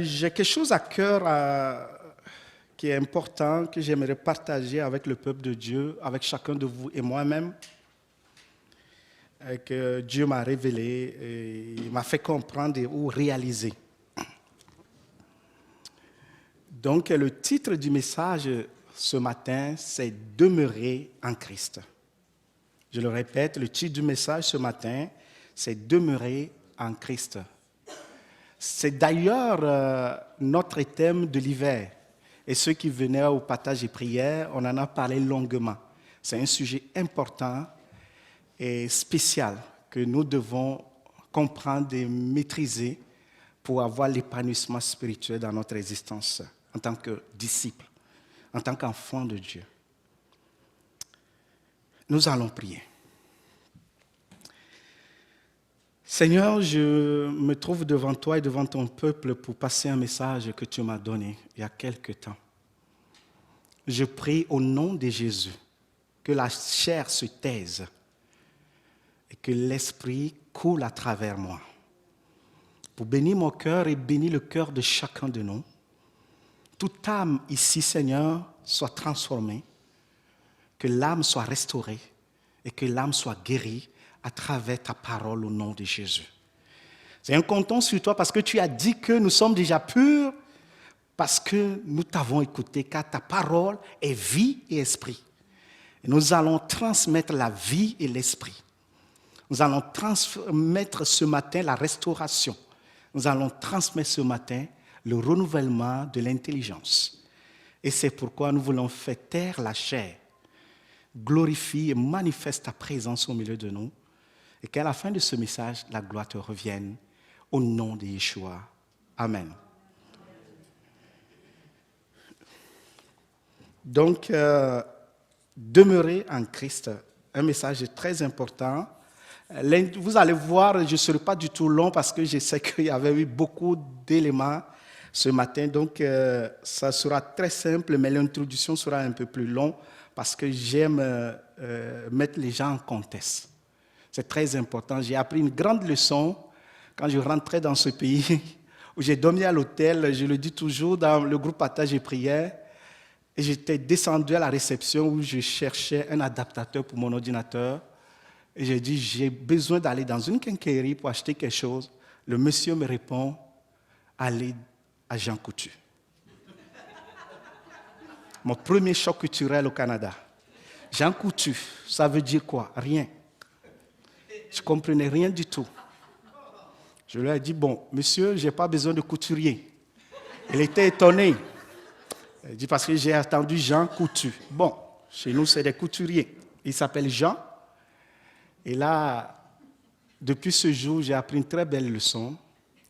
J'ai quelque chose à cœur qui est important, que j'aimerais partager avec le peuple de Dieu, avec chacun de vous et moi-même, que Dieu m'a révélé et il m'a fait comprendre ou réaliser. Donc, le titre du message ce matin, c'est « Demeurer en Christ ». Je le répète, le titre du message ce matin, c'est « Demeurer en Christ ». C'est d'ailleurs notre thème de l'hiver. Et ceux qui venaient au partage et prière, on en a parlé longuement. C'est un sujet important et spécial que nous devons comprendre et maîtriser pour avoir l'épanouissement spirituel dans notre existence en tant que disciples, en tant qu'enfants de Dieu. Nous allons prier. Seigneur, je me trouve devant toi et devant ton peuple pour passer un message que tu m'as donné il y a quelque temps. Je prie au nom de Jésus que la chair se taise et que l'esprit coule à travers moi. Pour bénir mon cœur et bénir le cœur de chacun de nous. Toute âme ici, Seigneur, soit transformée, que l'âme soit restaurée et que l'âme soit guérie à travers ta parole au nom de Jésus. C'est un comptant sur toi parce que tu as dit que nous sommes déjà purs parce que nous t'avons écouté, car ta parole est vie et esprit. Et nous allons transmettre la vie et l'esprit. Nous allons transmettre ce matin la restauration. Nous allons transmettre ce matin le renouvellement de l'intelligence. Et c'est pourquoi nous voulons faire taire la chair. Glorifie et manifeste ta présence au milieu de nous. Et qu'à la fin de ce message, la gloire te revienne au nom de Yeshua. Amen. Donc, demeurer en Christ, un message très important. Vous allez voir, je ne serai pas du tout long parce que je sais qu'il y avait eu beaucoup d'éléments ce matin. Donc, ça sera très simple, mais l'introduction sera un peu plus longue parce que j'aime mettre les gens en contexte. C'est très important. J'ai appris une grande leçon quand je rentrais dans ce pays où j'ai dormi à l'hôtel, je le dis toujours, dans le groupe partage et prière. Et j'étais descendu à la réception où je cherchais un adaptateur pour mon ordinateur. Et j'ai dit, j'ai besoin d'aller dans une quincaillerie pour acheter quelque chose. Le monsieur me répond, allez à Jean Coutu. Mon premier choc culturel au Canada. Jean Coutu, ça veut dire quoi? Rien. Je ne comprenais rien du tout. Je lui ai dit, bon, monsieur, je n'ai pas besoin de couturier. Il était étonné. Il dit, parce que j'ai attendu Jean Coutu. Bon, chez nous, c'est des couturiers. Il s'appelle Jean. Et là, depuis ce jour, j'ai appris une très belle leçon.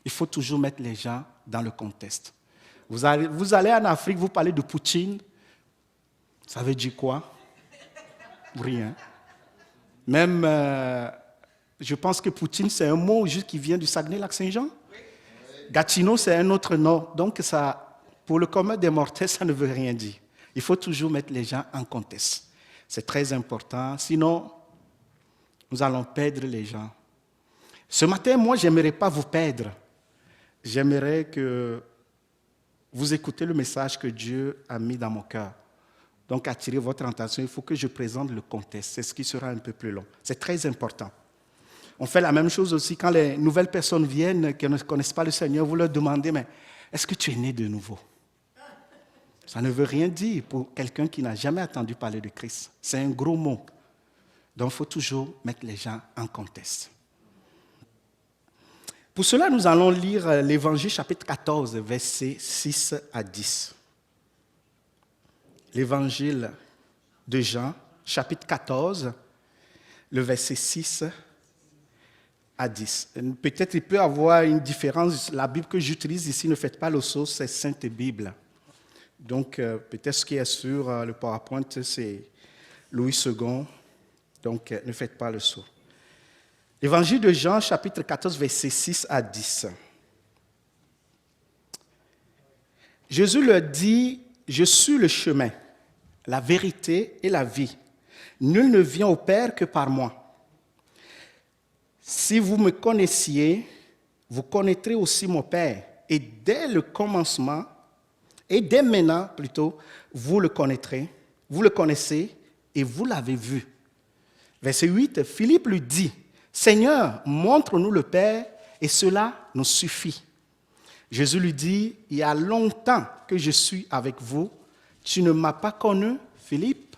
Il faut toujours mettre les gens dans le contexte. Vous allez en Afrique, vous parlez de Poutine. Ça veut dire quoi? Rien. Même, je pense que Poutine, c'est un mot juste qui vient du Saguenay-Lac-Saint-Jean. Gatineau, c'est un autre nom. Donc, ça... Pour le commun des mortels, ça ne veut rien dire. Il faut toujours mettre les gens en contexte. C'est très important. Sinon, nous allons perdre les gens. Ce matin, moi, je n'aimerais pas vous perdre. J'aimerais que vous écoutez le message que Dieu a mis dans mon cœur. Donc, attirer votre attention, il faut que je présente le contexte. C'est ce qui sera un peu plus long. C'est très important. On fait la même chose aussi quand les nouvelles personnes viennent, qui ne connaissent pas le Seigneur, vous leur demandez, mais est-ce que tu es né de nouveau? Ça ne veut rien dire pour quelqu'un qui n'a jamais entendu parler de Christ. C'est un gros mot. Donc, il faut toujours mettre les gens en contexte. Pour cela, nous allons lire l'Évangile chapitre 14, versets 6 à 10. L'Évangile de Jean, chapitre 14, le verset 6 à 10. Peut-être il peut y avoir une différence. La Bible que j'utilise ici, ne faites pas le saut, c'est Sainte Bible. Donc, peut-être ce qui est sur le PowerPoint, c'est Louis II. Donc, ne faites pas le saut. Évangile de Jean, chapitre 14, versets 6 à 10. Jésus leur dit, « Je suis le chemin, la vérité et la vie. Nul ne vient au Père que par moi. Si vous me connaissiez, vous connaîtrez aussi mon Père. et dès le commencement, et dès maintenant plutôt, vous le connaîtrez, vous le connaissez et vous l'avez vu. Verset 8, Philippe lui dit, Seigneur, montre-nous le Père et cela nous suffit. Jésus lui dit, il y a longtemps que je suis avec vous, tu ne m'as pas connu, Philippe?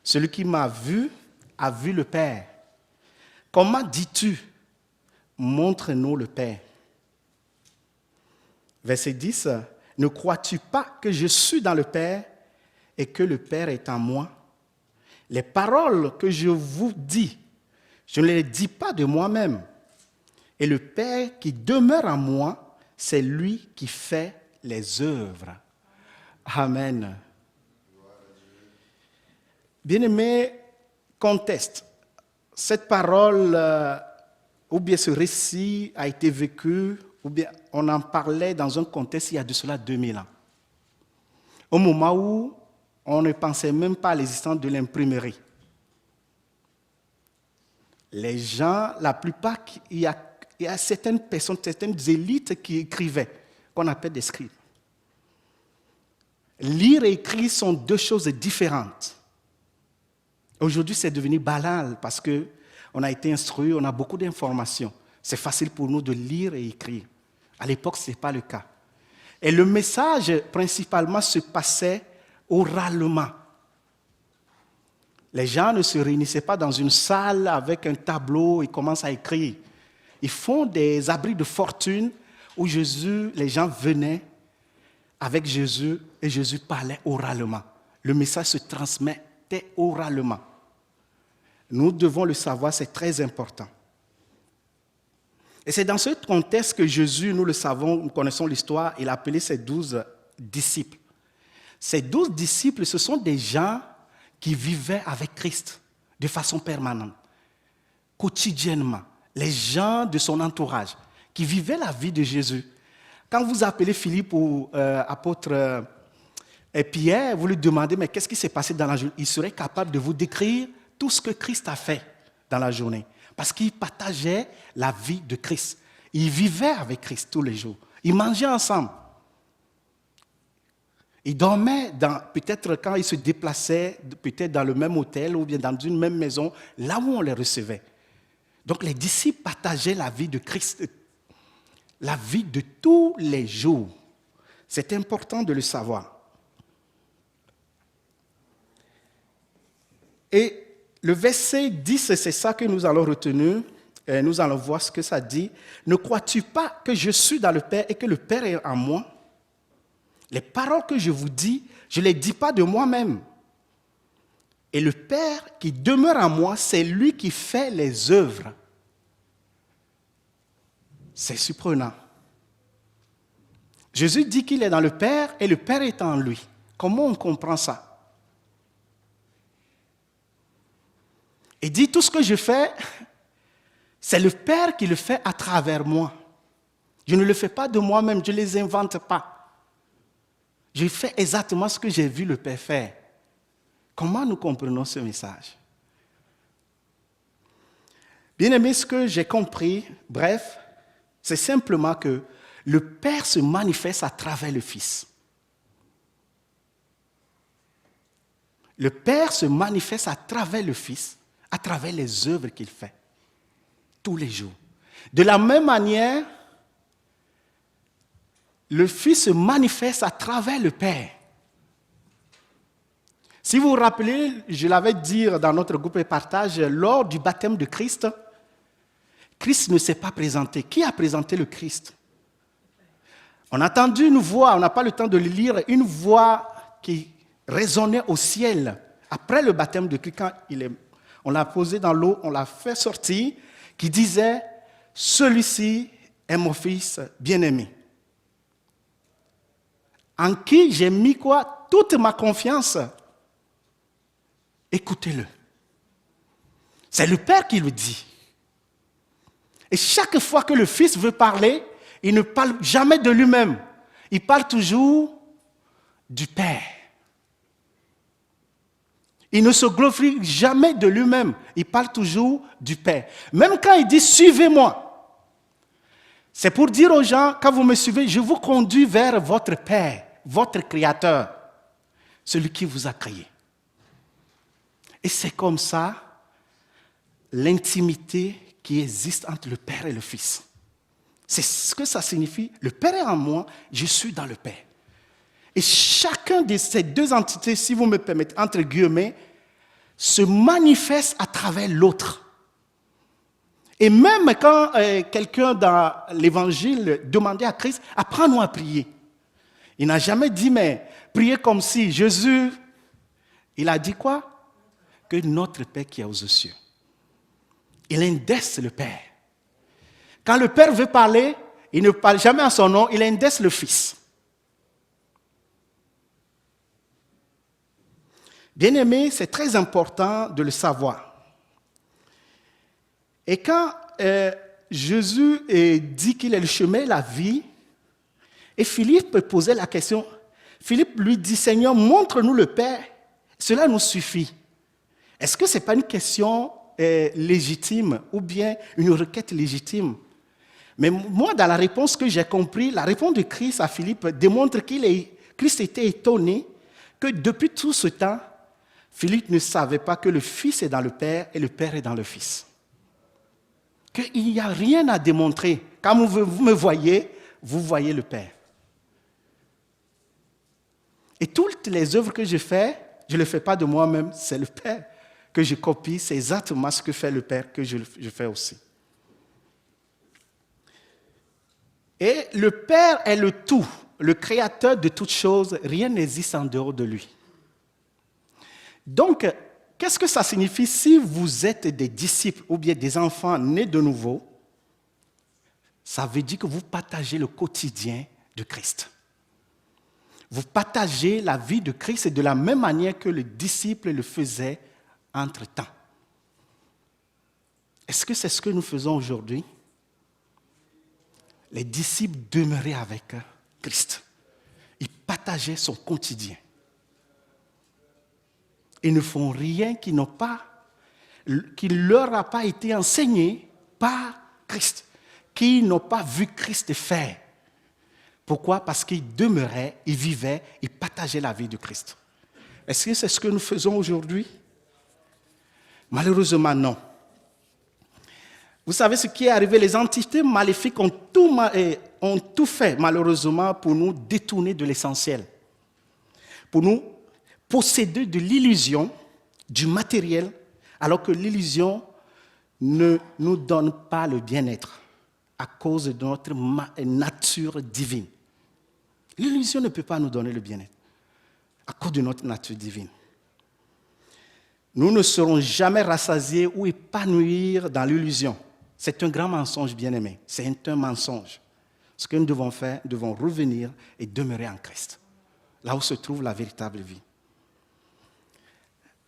Celui qui m'a vu a vu le Père. Comment dis-tu, montre-nous le Père? Verset 10, ne crois-tu pas que je suis dans le Père et que le Père est en moi? Les paroles que je vous dis, je ne les dis pas de moi-même. Et le Père qui demeure en moi, c'est lui qui fait les œuvres. Amen. Bien-aimé, conteste. Cette parole, ou bien ce récit a été vécu, ou bien on en parlait dans un contexte il y a de cela 2000 ans. Au moment où on ne pensait même pas à l'existence de l'imprimerie. Les gens, la plupart, il y a certaines personnes, certaines élites qui écrivaient, qu'on appelle des scribes. Lire et écrire sont deux choses différentes. Aujourd'hui, c'est devenu banal parce qu'on a été instruit, on a beaucoup d'informations. C'est facile pour nous de lire et écrire. À l'époque, ce n'est pas le cas. Et le message, principalement, se passait oralement. Les gens ne se réunissaient pas dans une salle avec un tableau et commencent à écrire. Ils font des abris de fortune où les gens venaient avec Jésus et Jésus parlait oralement. Le message se transmettait oralement. Nous devons le savoir, c'est très important. Et c'est dans ce contexte que Jésus, nous le savons, nous connaissons l'histoire, il a appelé ses 12 disciples. Ces 12 disciples, ce sont des gens qui vivaient avec Christ de façon permanente, quotidiennement. Les gens de son entourage qui vivaient la vie de Jésus. Quand vous appelez Philippe ou apôtre Pierre, vous lui demandez, mais qu'est-ce qui s'est passé dans la journée? Il serait capable de vous décrire tout ce que Christ a fait dans la journée. Parce qu'il partageait la vie de Christ. Il vivait avec Christ tous les jours. Ils mangeaient ensemble. Ils dormaient, peut-être quand ils se déplaçaient, peut-être dans le même hôtel ou bien dans une même maison, là où on les recevait. Donc les disciples partageaient la vie de Christ, la vie de tous les jours. C'est important de le savoir. Et le verset 10, c'est ça que nous allons retenir. Et nous allons voir ce que ça dit. Ne crois-tu pas que je suis dans le Père et que le Père est en moi? Les paroles que je vous dis, je ne les dis pas de moi-même. Et le Père qui demeure en moi, c'est lui qui fait les œuvres. C'est surprenant. Jésus dit qu'il est dans le Père et le Père est en lui. Comment on comprend ça? Il dit, tout ce que je fais, c'est le Père qui le fait à travers moi. Je ne le fais pas de moi-même, je ne les invente pas. Je fais exactement ce que j'ai vu le Père faire. Comment nous comprenons ce message? Bien aimé, ce que j'ai compris, bref, c'est simplement que le Père se manifeste à travers le Fils. Le Père se manifeste à travers le Fils, à travers les œuvres qu'il fait, tous les jours. De la même manière, le Fils se manifeste à travers le Père. Si vous vous rappelez, je l'avais dit dans notre groupe de partage, lors du baptême de Christ, Christ ne s'est pas présenté. Qui a présenté le Christ? On a entendu une voix, on n'a pas le temps de le lire, une voix qui résonnait au ciel. Après le baptême de Christ, quand on l'a posé dans l'eau, on l'a fait sortir, qui disait, celui-ci est mon fils bien-aimé. En qui j'ai mis quoi? Toute ma confiance. Écoutez-le. C'est le Père qui le dit. Et chaque fois que le Fils veut parler, il ne parle jamais de lui-même. Il parle toujours du Père. Il ne se glorifie jamais de lui-même. Il parle toujours du Père. Même quand il dit « suivez-moi », C'est pour dire aux gens, quand vous me suivez, je vous conduis vers votre Père, votre Créateur, celui qui vous a créé. Et c'est comme ça l'intimité qui existe entre le Père et le Fils. C'est ce que ça signifie. Le Père est en moi, je suis dans le Père. Et chacun de ces deux entités, si vous me permettez, entre guillemets, se manifeste à travers l'autre. Et même quand quelqu'un dans l'évangile demandait à Christ, apprends-nous à prier. Il n'a jamais dit, mais priez comme si Jésus, il a dit quoi? Que notre Père qui est aux cieux. Il indesse le Père. Quand le Père veut parler, il ne parle jamais en son nom, il indesse le Fils. Bien-aimé, c'est très important de le savoir. Et quand Jésus dit qu'il est le chemin, la vie, et Philippe posait la question, Philippe lui dit, Seigneur, montre-nous le Père, cela nous suffit. Est-ce que ce n'est pas une question légitime ou bien une requête légitime? Mais moi, dans la réponse que j'ai compris, la réponse de Christ à Philippe démontre Christ était étonné que depuis tout ce temps, Philippe ne savait pas que le Fils est dans le Père et le Père est dans le Fils. Qu'il n'y a rien à démontrer. Quand vous me voyez, vous voyez le Père. Et toutes les œuvres que je fais, je ne les fais pas de moi-même, c'est le Père que je copie, c'est exactement ce que fait le Père que je fais aussi. Et le Père est le tout, le créateur de toutes choses, rien n'existe en dehors de lui. Donc, qu'est-ce que ça signifie si vous êtes des disciples ou bien des enfants nés de nouveau? Ça veut dire que vous partagez le quotidien de Christ. Vous partagez la vie de Christ de la même manière que le disciple le faisait entre-temps. Est-ce que c'est ce que nous faisons aujourd'hui? Les disciples demeuraient avec Christ. Ils partageaient son quotidien. Ils ne font rien qui ne leur a pas été enseigné par Christ, qui n'ont pas vu Christ faire. Pourquoi? Parce qu'ils demeuraient, ils vivaient, ils partageaient la vie de Christ. Est-ce que c'est ce que nous faisons aujourd'hui? Malheureusement, non. Vous savez ce qui est arrivé? Les entités maléfiques ont tout fait, malheureusement, pour nous détourner de l'essentiel. Pour nous posséder de l'illusion, du matériel, alors que l'illusion ne nous donne pas le bien-être à cause de notre nature divine. L'illusion ne peut pas nous donner le bien-être à cause de notre nature divine. Nous ne serons jamais rassasiés ou épanouir dans l'illusion. C'est un grand mensonge, bien-aimé. C'est un mensonge. Ce que nous devons faire, nous devons revenir et demeurer en Christ, là où se trouve la véritable vie.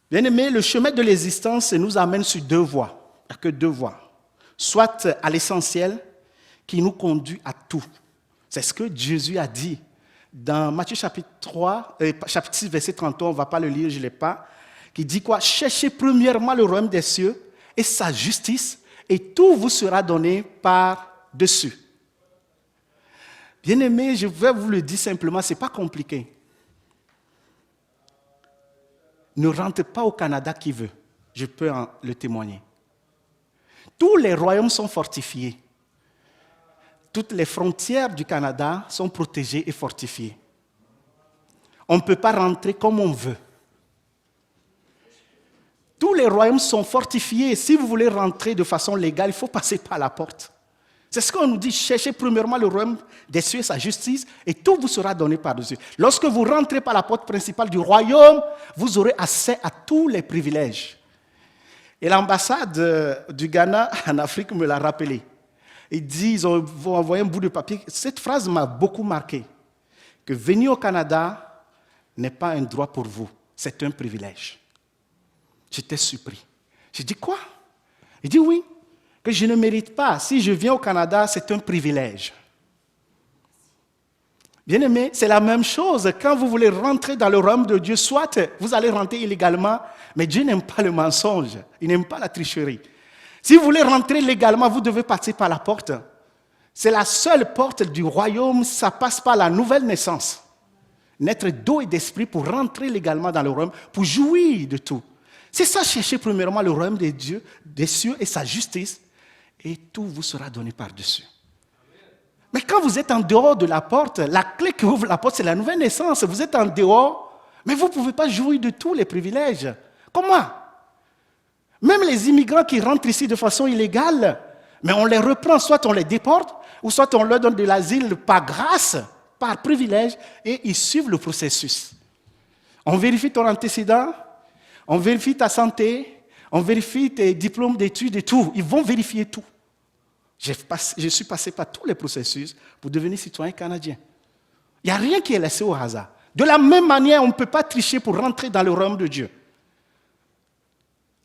Bien-aimé, le chemin de l'existence nous amène sur deux voies. Il n'y a que deux voies. Soit à l'essentiel qui nous conduit à tout. C'est ce que Jésus a dit dans Matthieu chapitre 6, verset 33, on ne va pas le lire, je ne l'ai pas, qui dit quoi? Cherchez premièrement le royaume des cieux et sa justice, et tout vous sera donné par-dessus. Bien-aimé, je vais vous le dire simplement, ce n'est pas compliqué. Ne rentre pas au Canada qui veut. Je peux le témoigner. Tous les royaumes sont fortifiés. Toutes les frontières du Canada sont protégées et fortifiées. On ne peut pas rentrer comme on veut. Tous les royaumes sont fortifiés. Si vous voulez rentrer de façon légale, il faut passer par la porte. C'est ce qu'on nous dit, cherchez premièrement le royaume des cieux et sa justice, et tout vous sera donné par-dessus. Lorsque vous rentrez par la porte principale du royaume, vous aurez accès à tous les privilèges. Et l'ambassade du Ghana en Afrique me l'a rappelé. Ils vont envoyer un bout de papier. Cette phrase m'a beaucoup marqué. Que venir au Canada n'est pas un droit pour vous, c'est un privilège. J'étais surpris. J'ai dit quoi? Il dit oui, que je ne mérite pas. Si je viens au Canada, c'est un privilège. Bien-aimé, c'est la même chose. Quand vous voulez rentrer dans le royaume de Dieu, soit vous allez rentrer illégalement, mais Dieu n'aime pas le mensonge. Il n'aime pas la tricherie. Si vous voulez rentrer légalement, vous devez passer par la porte. C'est la seule porte du royaume, ça passe par la nouvelle naissance. Naître d'eau et d'esprit pour rentrer légalement dans le royaume, pour jouir de tout. C'est ça, chercher premièrement le royaume des dieux, des cieux et sa justice, et tout vous sera donné par-dessus. Mais quand vous êtes en dehors de la porte, la clé qui ouvre la porte, c'est la nouvelle naissance. Vous êtes en dehors, mais vous ne pouvez pas jouir de tous les privilèges. Comment? Même les immigrants qui rentrent ici de façon illégale, mais on les reprend, soit on les déporte, ou soit on leur donne de l'asile par grâce, par privilège, et ils suivent le processus. On vérifie ton antécédent, on vérifie ta santé, on vérifie tes diplômes d'études et tout. Ils vont vérifier tout. Je suis passé par tous les processus pour devenir citoyen canadien. Il n'y a rien qui est laissé au hasard. De la même manière, on ne peut pas tricher pour rentrer dans le royaume de Dieu.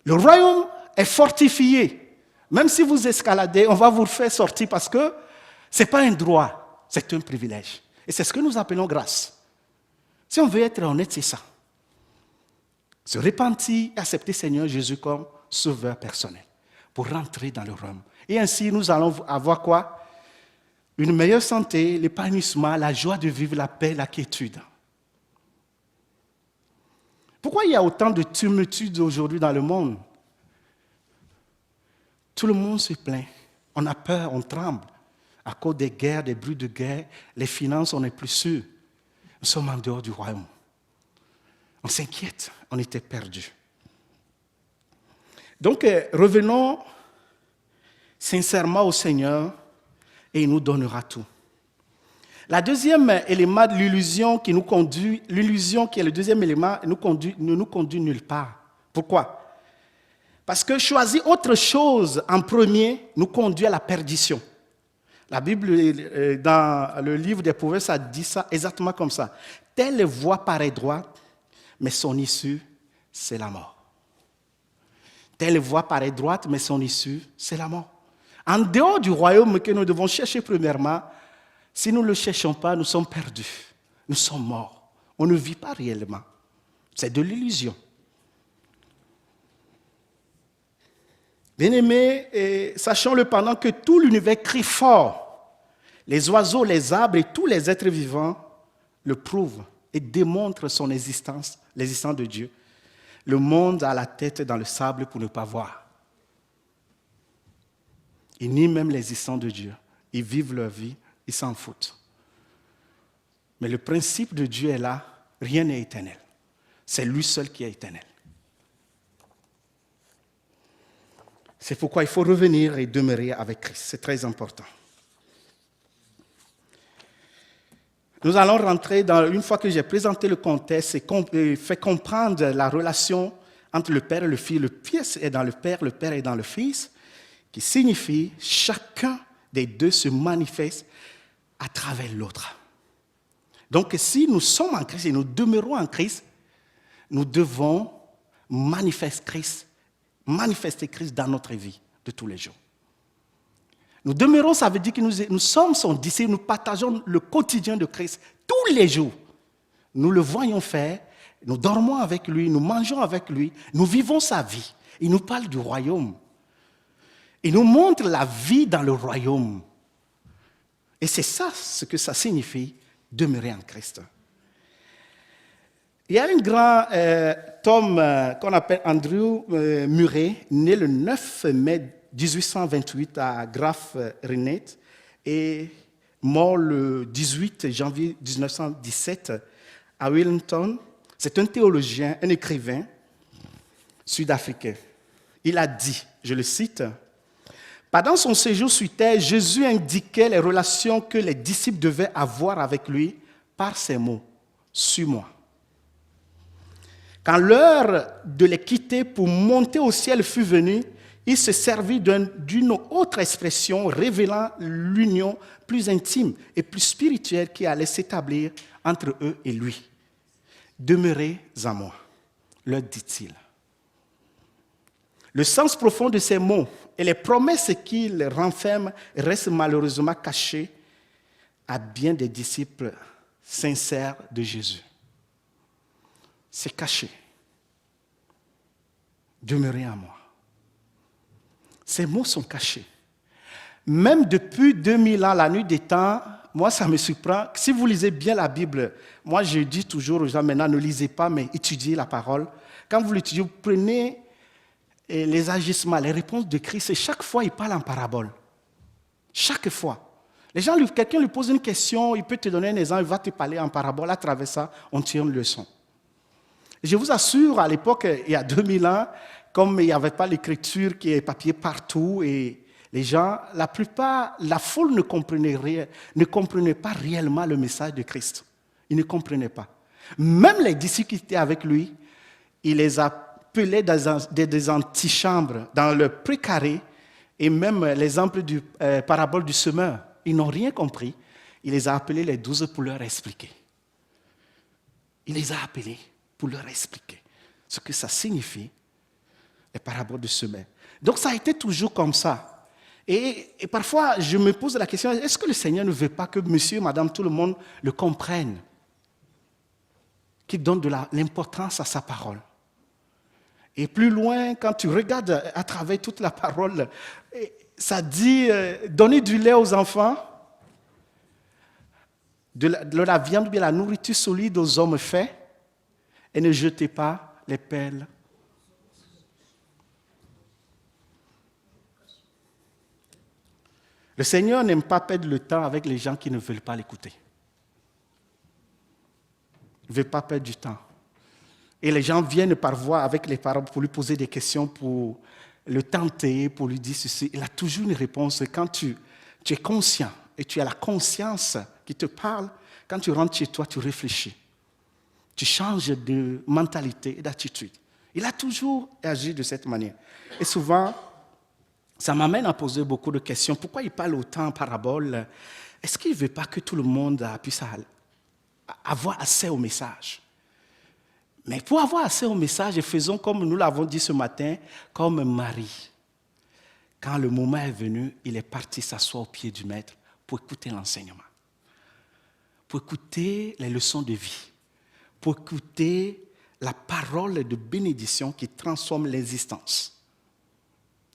Le royaume est fortifié. Même si vous escaladez, on va vous faire sortir parce que ce n'est pas un droit, c'est un privilège. Et c'est ce que nous appelons grâce. Si on veut être honnête, c'est ça. Se repentir et accepter Seigneur Jésus comme sauveur personnel pour rentrer dans le royaume. Et ainsi, nous allons avoir quoi? Une meilleure santé, l'épanouissement, la joie de vivre, la paix, la quiétude. Pourquoi il y a autant de tumultude aujourd'hui dans le monde? Tout le monde se plaint. On a peur, on tremble. À cause des guerres, des bruits de guerre, les finances, on n'est plus sûr. Nous sommes en dehors du royaume. On s'inquiète, on était perdus. Donc, revenons sincèrement au Seigneur et il nous donnera tout. Le deuxième élément de l'illusion qui nous conduit, l'illusion qui est le deuxième élément, ne nous conduit nulle part. Pourquoi? Parce que choisir autre chose en premier nous conduit à la perdition. La Bible, dans le livre des Proverbes, ça dit ça exactement comme ça. Telle voie paraît droite, mais son issue, c'est la mort. Telle voie paraît droite, mais son issue, c'est la mort. En dehors du royaume que nous devons chercher premièrement, si nous ne le cherchons pas, nous sommes perdus. Nous sommes morts. On ne vit pas réellement. C'est de l'illusion. Bien-aimés, sachons-le pendant que tout l'univers crie fort. Les oiseaux, les arbres et tous les êtres vivants le prouvent et démontrent son existence, l'existence de Dieu. Le monde a la tête dans le sable pour ne pas voir. Ils nient même l'existence de Dieu. Ils vivent leur vie, ils s'en foutent. Mais le principe de Dieu est là, rien n'est éternel. C'est lui seul qui est éternel. C'est pourquoi il faut revenir et demeurer avec Christ. C'est très important. Nous allons rentrer dans, une fois que j'ai présenté le contexte et fait comprendre la relation entre le Père et le Fils. Le Fils est dans le Père est dans le Fils, qui signifie chacun des deux se manifeste à travers l'autre. Donc si nous sommes en Christ et nous demeurons en Christ, nous devons manifester Christ dans notre vie de tous les jours. Nous demeurons, ça veut dire que nous sommes son disciple, nous partageons le quotidien de Christ tous les jours. Nous le voyons faire, nous dormons avec lui, nous mangeons avec lui, nous vivons sa vie. Il nous parle du royaume. Il nous montre la vie dans le royaume. Et c'est ça ce que ça signifie, demeurer en Christ. Il y a un grand homme qu'on appelle Andrew Murray, né le 9 mai 1828 à Graaff-Reinet et mort le 18 janvier 1917 à Wellington. C'est un théologien, un écrivain sud-africain. Il a dit, je le cite, « Pendant son séjour sur terre, Jésus indiquait les relations que les disciples devaient avoir avec lui par ces mots, « Suis-moi ». Quand l'heure de les quitter pour monter au ciel fut venue, il se servit d'une autre expression révélant l'union plus intime et plus spirituelle qui allait s'établir entre eux et lui. « Demeurez en moi », leur dit-il. Le sens profond de ces mots et les promesses qu'ils renferment restent malheureusement cachés à bien des disciples sincères de Jésus. C'est caché. Demeurez en moi. Ces mots sont cachés. Même depuis 2000 ans, la nuit des temps, moi, ça me surprend. Si vous lisez bien la Bible, moi, je dis toujours aux gens maintenant, ne lisez pas, mais étudiez la parole. Quand vous l'étudiez, vous prenez les agissements, les réponses de Christ, et chaque fois, il parle en parabole. Chaque fois. Quelqu'un lui pose une question, il peut te donner un exemple, il va te parler en parabole. À travers ça, on tire une leçon. Je vous assure, à l'époque, il y a 2000 ans, comme il n'y avait pas l'écriture qui est papier partout, et les gens, la plupart, la foule ne comprenait pas réellement le message de Christ. Ils ne comprenaient pas. Même les disciples qui étaient avec lui, il les appelait dans des antichambres, dans le précaré, et même l'exemple du parabole du semeur. Ils n'ont rien compris. Il les a appelés les 12 pour leur expliquer. Il les a appelés pour leur expliquer ce que ça signifie, les paraboles du semeur. Donc ça a été toujours comme ça. Et parfois, je me pose la question, est-ce que le Seigneur ne veut pas que monsieur, madame, tout le monde le comprenne, qu'il donne de l'importance à sa parole? Et plus loin, quand tu regardes à travers toute la parole, ça dit donner du lait aux enfants, de la viande, bien la nourriture solide aux hommes faits, et ne jetez pas les perles. Le Seigneur n'aime pas perdre le temps avec les gens qui ne veulent pas l'écouter. Il ne veut pas perdre du temps. Et les gens viennent par voie avec les paroles pour lui poser des questions, pour le tenter, pour lui dire ceci. Il a toujours une réponse. Quand tu es conscient et tu as la conscience qui te parle, quand tu rentres chez toi, tu réfléchis. Tu changes de mentalité et d'attitude. Il a toujours agi de cette manière. Et souvent, ça m'amène à poser beaucoup de questions. Pourquoi il parle autant en parabole? Est-ce qu'il ne veut pas que tout le monde puisse avoir accès au message? Mais pour avoir accès au message, faisons comme nous l'avons dit ce matin, comme Marie. Quand le moment est venu, il est parti s'asseoir au pied du maître pour écouter l'enseignement, pour écouter les leçons de vie, pour écouter la parole de bénédiction qui transforme l'existence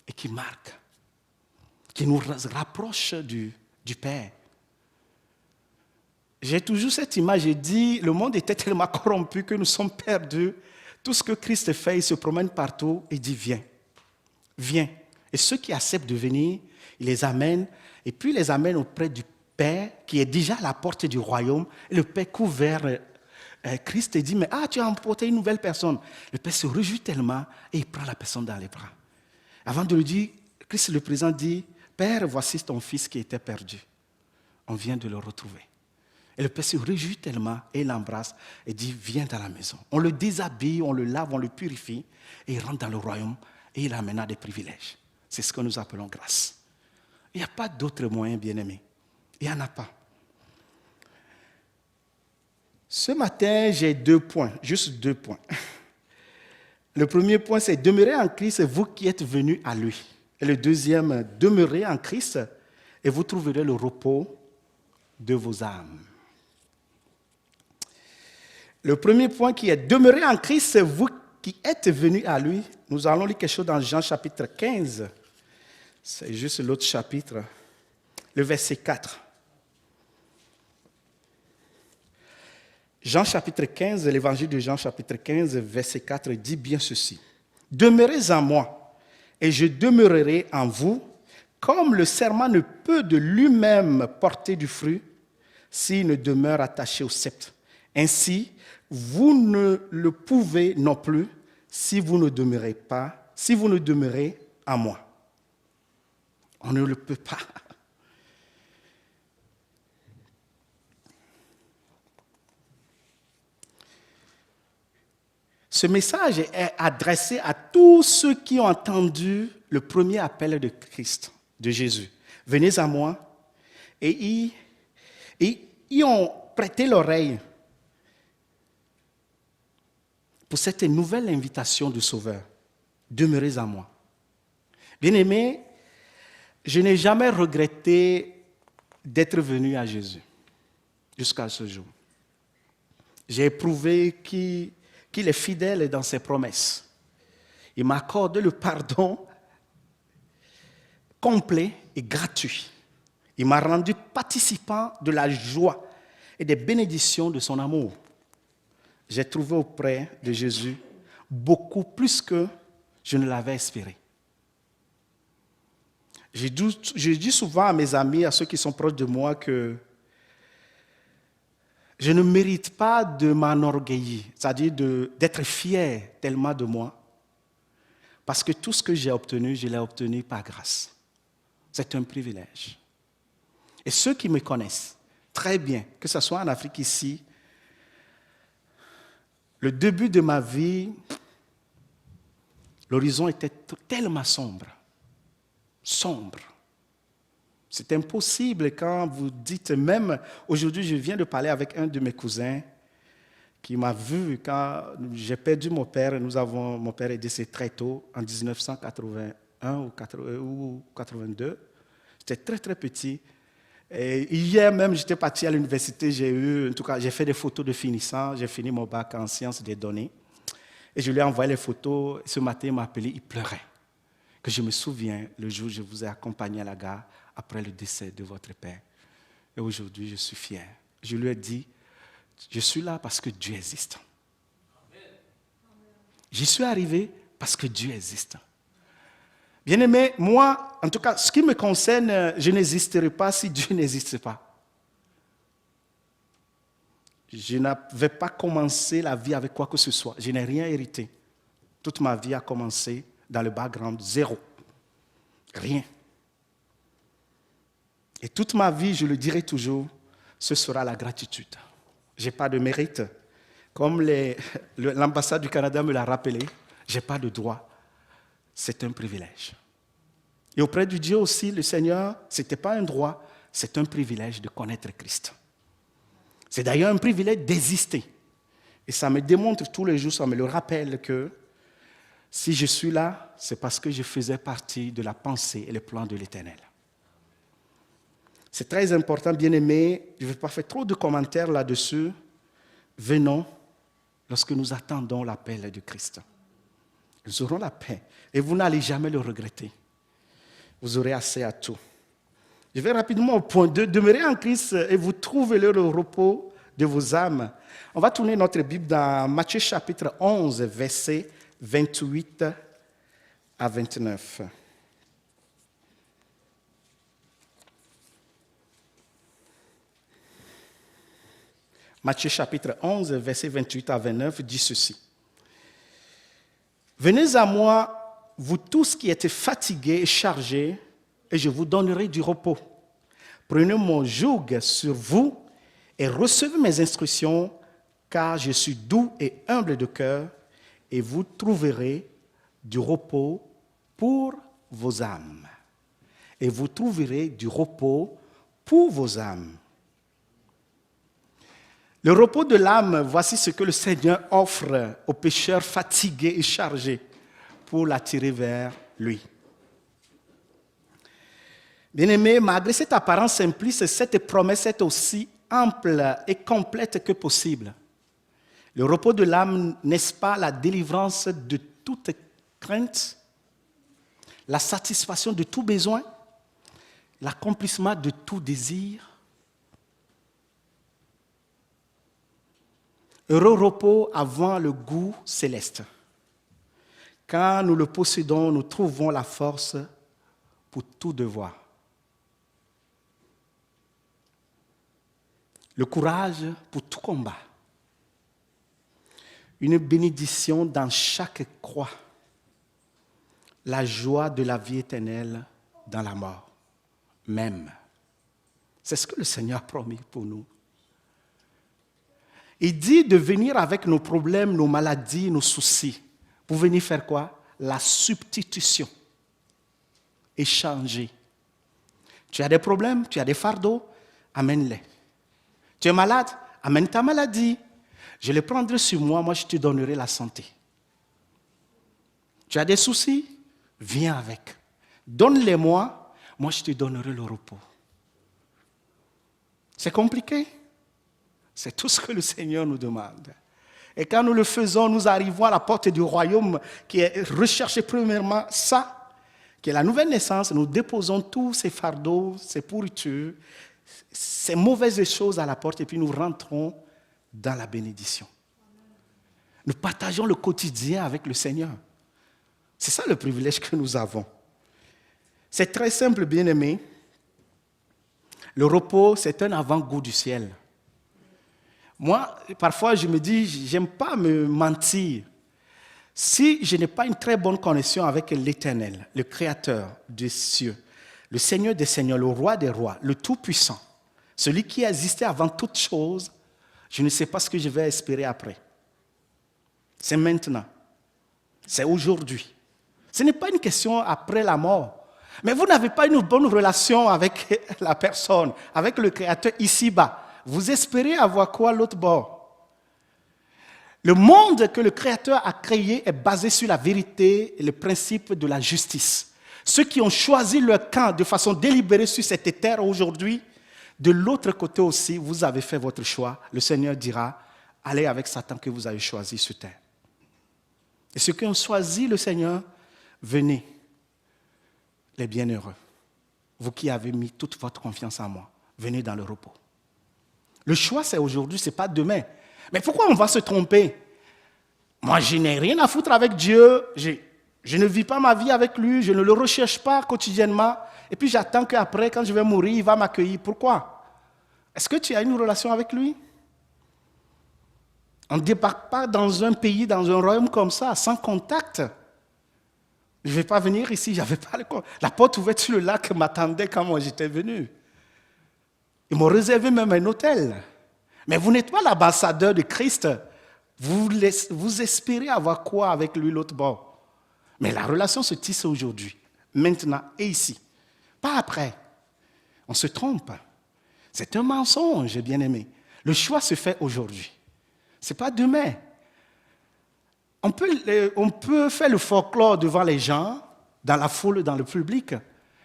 et qui marque, qui nous rapproche du Père. J'ai toujours cette image, j'ai dit, le monde était tellement corrompu que nous sommes perdus. Tout ce que Christ fait, il se promène partout et dit, viens, viens. Et ceux qui acceptent de venir, il les amène, et puis il les amène auprès du Père, qui est déjà à la porte du royaume. Et le Père court vers Christ et dit, mais tu as emporté une nouvelle personne. Le Père se réjouit tellement et il prend la personne dans les bras. Avant de lui dire, Christ le présent dit, Père, voici ton fils qui était perdu. On vient de le retrouver. Et le Père se réjouit tellement et l'embrasse et dit, viens dans la maison. On le déshabille, on le lave, on le purifie et il rentre dans le royaume et il amène des privilèges. C'est ce que nous appelons grâce. Il n'y a pas d'autre moyen, bien-aimé. Il n'y en a pas. Ce matin, j'ai 2 points, juste 2 points. Le premier point, c'est demeurer en Christ, vous qui êtes venus à lui. Et le deuxième, demeurez en Christ et vous trouverez le repos de vos âmes. Le premier point qui est demeurer en Christ, c'est vous qui êtes venus à lui. Nous allons lire quelque chose dans Jean chapitre 15. C'est juste l'autre chapitre. Le verset 4. Jean chapitre 15, l'évangile de Jean chapitre 15, verset 4 dit bien ceci. Demeurez en moi et je demeurerai en vous, comme le serment ne peut de lui-même porter du fruit s'il ne demeure attaché au sceptre. Ainsi, vous ne le pouvez non plus si vous ne demeurez en moi. On ne le peut pas. Ce message est adressé à tous ceux qui ont entendu le premier appel de Christ, de Jésus. Venez à moi. Et ils ont prêté l'oreille pour cette nouvelle invitation du Sauveur. Demeurez en moi. Bien-aimés, je n'ai jamais regretté d'être venu à Jésus jusqu'à ce jour. J'ai éprouvé qu'il est fidèle dans ses promesses. Il m'accorde le pardon complet et gratuit. Il m'a rendu participant de la joie et des bénédictions de son amour. J'ai trouvé auprès de Jésus beaucoup plus que je ne l'avais espéré. Je dis souvent à mes amis, à ceux qui sont proches de moi, que je ne mérite pas de m'enorgueillir, c'est-à-dire d'être fier tellement de moi, parce que tout ce que j'ai obtenu, je l'ai obtenu par grâce. C'est un privilège. Et ceux qui me connaissent très bien, que ce soit en Afrique ici, le début de ma vie, l'horizon était tellement sombre. Sombre. C'est impossible quand vous dites, même aujourd'hui, je viens de parler avec un de mes cousins qui m'a vu quand j'ai perdu mon père. Mon père est décédé très tôt, en 1981 ou 82. J'étais très, très petit. Et hier même, j'étais parti à l'université, j'ai fait des photos de finissant, j'ai fini mon bac en sciences des données. Et je lui ai envoyé les photos. Ce matin, il m'a appelé, il pleurait. Que je me souviens, le jour où je vous ai accompagné à la gare, après le décès de votre père. Et aujourd'hui, je suis fier. Je lui ai dit, je suis là parce que Dieu existe. J'y suis arrivé parce que Dieu existe. Bien-aimé, moi, en tout cas, ce qui me concerne, je n'existerai pas si Dieu n'existe pas. Je n'avais pas commencé la vie avec quoi que ce soit. Je n'ai rien hérité. Toute ma vie a commencé dans le background, zéro. Rien. Et toute ma vie, je le dirai toujours, ce sera la gratitude. Je n'ai pas de mérite. Comme l'ambassade du Canada me l'a rappelé, je n'ai pas de droit. C'est un privilège. Et auprès du Dieu aussi, le Seigneur, ce n'était pas un droit, c'est un privilège de connaître Christ. C'est d'ailleurs un privilège d'exister. Et ça me démontre tous les jours, ça me le rappelle que si je suis là, c'est parce que je faisais partie de la pensée et le plan de l'Éternel. C'est très important, bien-aimés. Je ne vais pas faire trop de commentaires là-dessus. Venons lorsque nous attendons l'appel de Christ. Nous aurons la paix et vous n'allez jamais le regretter. Vous aurez assez à tout. Je vais rapidement au point 2. Demeurez en Christ et vous trouverez le repos de vos âmes. On va tourner notre Bible dans Matthieu chapitre 11, versets 28 à 29. Matthieu chapitre 11, versets 28 à 29 dit ceci. « Venez à moi, vous tous qui êtes fatigués et chargés, et je vous donnerai du repos. Prenez mon joug sur vous et recevez mes instructions, car je suis doux et humble de cœur, et vous trouverez du repos pour vos âmes. Et vous trouverez du repos pour vos âmes. » Le repos de l'âme, voici ce que le Seigneur offre aux pécheurs fatigués et chargés pour l'attirer vers lui. Bien-aimés, malgré cette apparence simpliste, cette promesse est aussi ample et complète que possible. Le repos de l'âme, n'est-ce pas la délivrance de toute crainte, la satisfaction de tout besoin, l'accomplissement de tout désir? Heureux repos avant le goût céleste. Quand nous le possédons, nous trouvons la force pour tout devoir. Le courage pour tout combat. Une bénédiction dans chaque croix. La joie de la vie éternelle dans la mort même. C'est ce que le Seigneur a promis pour nous. Il dit de venir avec nos problèmes, nos maladies, nos soucis. Pour venir faire quoi? La substitution. Échanger. Tu as des problèmes, tu as des fardeaux, amène-les. Tu es malade, amène ta maladie. Je les prendrai sur moi, moi je te donnerai la santé. Tu as des soucis, viens avec. Donne-les-moi, moi je te donnerai le repos. C'est compliqué? C'est tout ce que le Seigneur nous demande. Et quand nous le faisons, nous arrivons à la porte du royaume qui est recherché premièrement ça, que la nouvelle naissance, nous déposons tous ces fardeaux, ces pourritures, ces mauvaises choses à la porte et puis nous rentrons dans la bénédiction. Nous partageons le quotidien avec le Seigneur. C'est ça le privilège que nous avons. C'est très simple, bien-aimés. Le repos, c'est un avant-goût du ciel. Moi, parfois, je me dis, j'aime pas me mentir. Si je n'ai pas une très bonne connexion avec l'Éternel, le Créateur des cieux, le Seigneur des seigneurs, le Roi des rois, le Tout-Puissant, celui qui a existé avant toute chose, je ne sais pas ce que je vais espérer après. C'est maintenant. C'est aujourd'hui. Ce n'est pas une question après la mort. Mais vous n'avez pas une bonne relation avec la personne, avec le Créateur ici-bas. Vous espérez avoir quoi à l'autre bord? Le monde que le Créateur a créé est basé sur la vérité et le principe de la justice. Ceux qui ont choisi leur camp de façon délibérée sur cette terre aujourd'hui, de l'autre côté aussi, vous avez fait votre choix. Le Seigneur dira, allez avec Satan que vous avez choisi sur terre. Et ceux qui ont choisi le Seigneur, venez, les bienheureux. Vous qui avez mis toute votre confiance en moi, venez dans le repos. Le choix, c'est aujourd'hui, ce n'est pas demain. Mais pourquoi on va se tromper? Moi, je n'ai rien à foutre avec Dieu. Je ne vis pas ma vie avec lui. Je ne le recherche pas quotidiennement. Et puis, j'attends qu'après, quand je vais mourir, il va m'accueillir. Pourquoi? Est-ce que tu as une relation avec lui? On ne débarque pas dans un pays, dans un royaume comme ça, sans contact. Je ne vais pas venir ici. J'avais pas la porte ouverte sur le lac m'attendait quand moi j'étais venu. Ils m'ont réservé même un hôtel. Mais vous n'êtes pas l'ambassadeur de Christ. Vous espérez avoir quoi avec lui l'autre bord? Mais la relation se tisse aujourd'hui, maintenant et ici. Pas après. On se trompe. C'est un mensonge, bien-aimé. Le choix se fait aujourd'hui. Ce n'est pas demain. On peut faire le folklore devant les gens, dans la foule, dans le public,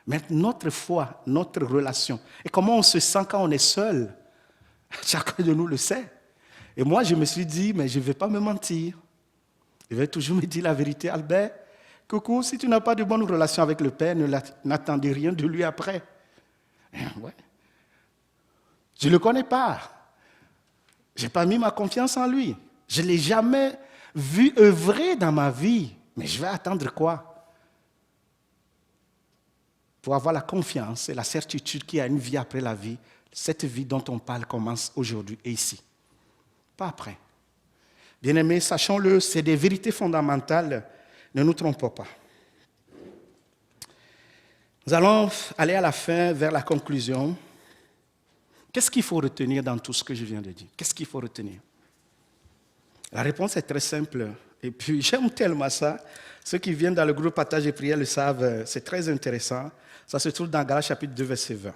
mais notre foi, notre relation, et comment on se sent quand on est seul, chacun de nous le sait. Et moi, je me suis dit, mais je ne vais pas me mentir. Je vais toujours me dire la vérité, Albert. Coucou, si tu n'as pas de bonne relation avec le Père, n'attendez rien de lui après. Ouais. Je ne le connais pas. Je n'ai pas mis ma confiance en lui. Je ne l'ai jamais vu œuvrer dans ma vie. Mais je vais attendre quoi? Pour avoir la confiance et la certitude qu'il y a une vie après la vie. Cette vie dont on parle commence aujourd'hui et ici. Pas après. Bien-aimés, sachons-le, c'est des vérités fondamentales. Ne nous trompons pas. Nous allons aller à la fin, vers la conclusion. Qu'est-ce qu'il faut retenir dans tout ce que je viens de dire? Qu'est-ce qu'il faut retenir? La réponse est très simple. Et puis, j'aime tellement ça. Ceux qui viennent dans le groupe Partage et Prière le savent, c'est très intéressant. Ça se trouve dans Galates chapitre 2, verset 20.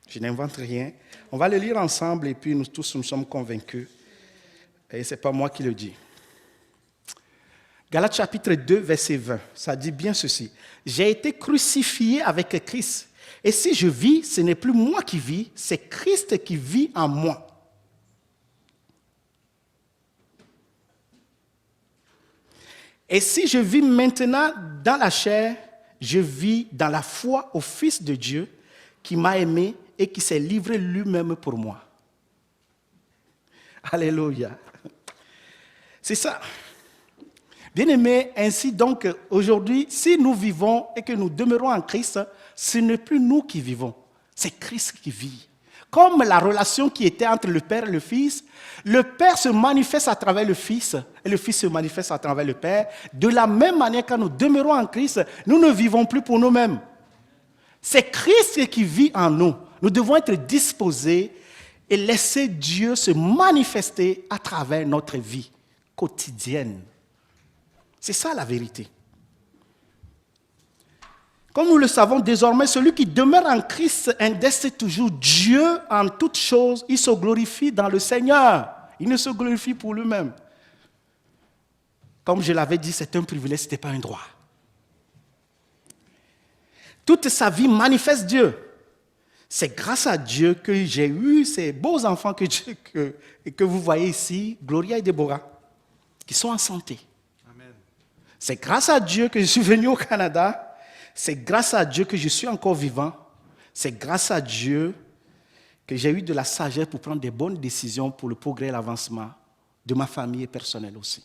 Je n'invente rien. On va le lire ensemble et puis nous tous nous sommes convaincus. Et ce n'est pas moi qui le dis. Galates chapitre 2, verset 20. Ça dit bien ceci. J'ai été crucifié avec Christ. Et si je vis, ce n'est plus moi qui vis, c'est Christ qui vit en moi. Et si je vis maintenant dans la chair, je vis dans la foi au Fils de Dieu qui m'a aimé et qui s'est livré lui-même pour moi. Alléluia. C'est ça. Bien-aimés, ainsi donc, aujourd'hui, si nous vivons et que nous demeurons en Christ, ce n'est plus nous qui vivons, c'est Christ qui vit. Comme la relation qui était entre le Père et le Père se manifeste à travers le Fils, et le Fils se manifeste à travers le Père. De la même manière, quand nous demeurons en Christ, nous ne vivons plus pour nous-mêmes. C'est Christ qui vit en nous. Nous devons être disposés et laisser Dieu se manifester à travers notre vie quotidienne. C'est ça la vérité. Comme nous le savons désormais, celui qui demeure en Christ indeste toujours Dieu en toutes choses. Il se glorifie dans le Seigneur. Il ne se glorifie pour lui-même. Comme je l'avais dit, c'est un privilège, ce n'était pas un droit. Toute sa vie manifeste Dieu. C'est grâce à Dieu que j'ai eu ces beaux enfants que vous voyez ici, Gloria et Déborah, qui sont en santé. Amen. C'est grâce à Dieu que je suis venu au Canada. c'est grâce à Dieu que je suis encore vivant. C'est grâce à Dieu que j'ai eu de la sagesse pour prendre des bonnes décisions pour le progrès et l'avancement de ma famille et personnelle aussi.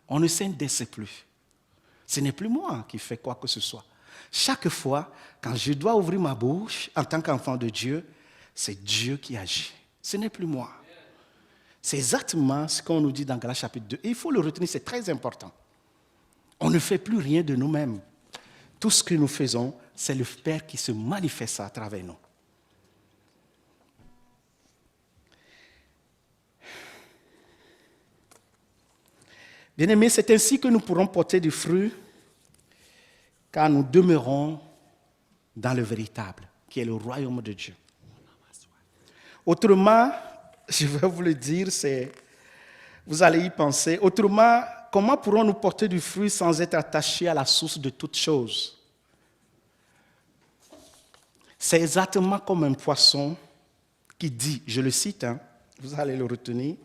On ne s'indexe plus. Ce n'est plus moi qui fais quoi que ce soit. Chaque fois, quand je dois ouvrir ma bouche en tant qu'enfant de Dieu, c'est Dieu qui agit. Ce n'est plus moi. C'est exactement ce qu'on nous dit dans Galates chapitre 2. Et il faut le retenir, c'est très important. On ne fait plus rien de nous-mêmes. Tout ce que nous faisons, c'est le Père qui se manifeste à travers nous. Bien-aimés, c'est ainsi que nous pourrons porter du fruit, car nous demeurons dans le véritable, qui est le royaume de Dieu. Autrement, je vais vous le dire, vous allez y penser. Autrement, comment pourrons-nous porter du fruit sans être attachés à la source de toutes choses? C'est exactement comme un poisson qui dit, je le cite, vous allez le retenir.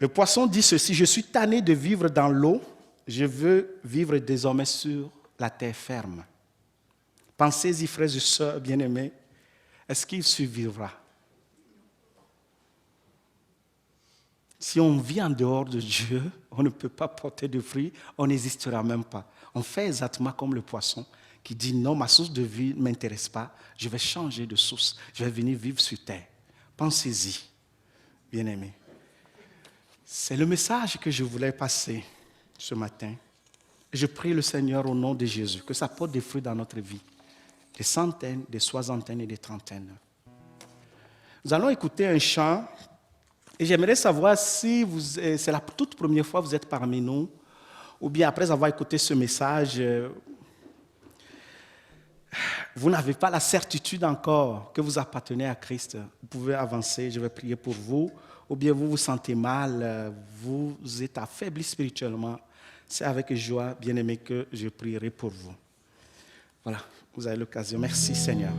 Le poisson dit ceci: je suis tanné de vivre dans l'eau, je veux vivre désormais sur la terre ferme. Pensez-y, frères et sœurs bien-aimés, est-ce qu'il survivra? Si on vit en dehors de Dieu, on ne peut pas porter de fruits, on n'existera même pas. On fait exactement comme le poisson qui dit non, ma source de vie ne m'intéresse pas, je vais changer de source, je vais venir vivre sur terre. Pensez-y, bien-aimés. C'est le message que je voulais passer ce matin. Je prie le Seigneur au nom de Jésus, que ça porte des fruits dans notre vie. Des centaines, des soixantaines et des trentaines. Nous allons écouter un chant. Et j'aimerais savoir si c'est la toute première fois que vous êtes parmi nous, ou bien après avoir écouté ce message, vous n'avez pas la certitude encore que vous appartenez à Christ. Vous pouvez avancer, je vais prier pour vous. Ou bien vous vous sentez mal, vous êtes affaibli spirituellement. C'est avec joie, bien-aimé, que je prierai pour vous. Voilà, vous avez l'occasion. Merci Seigneur.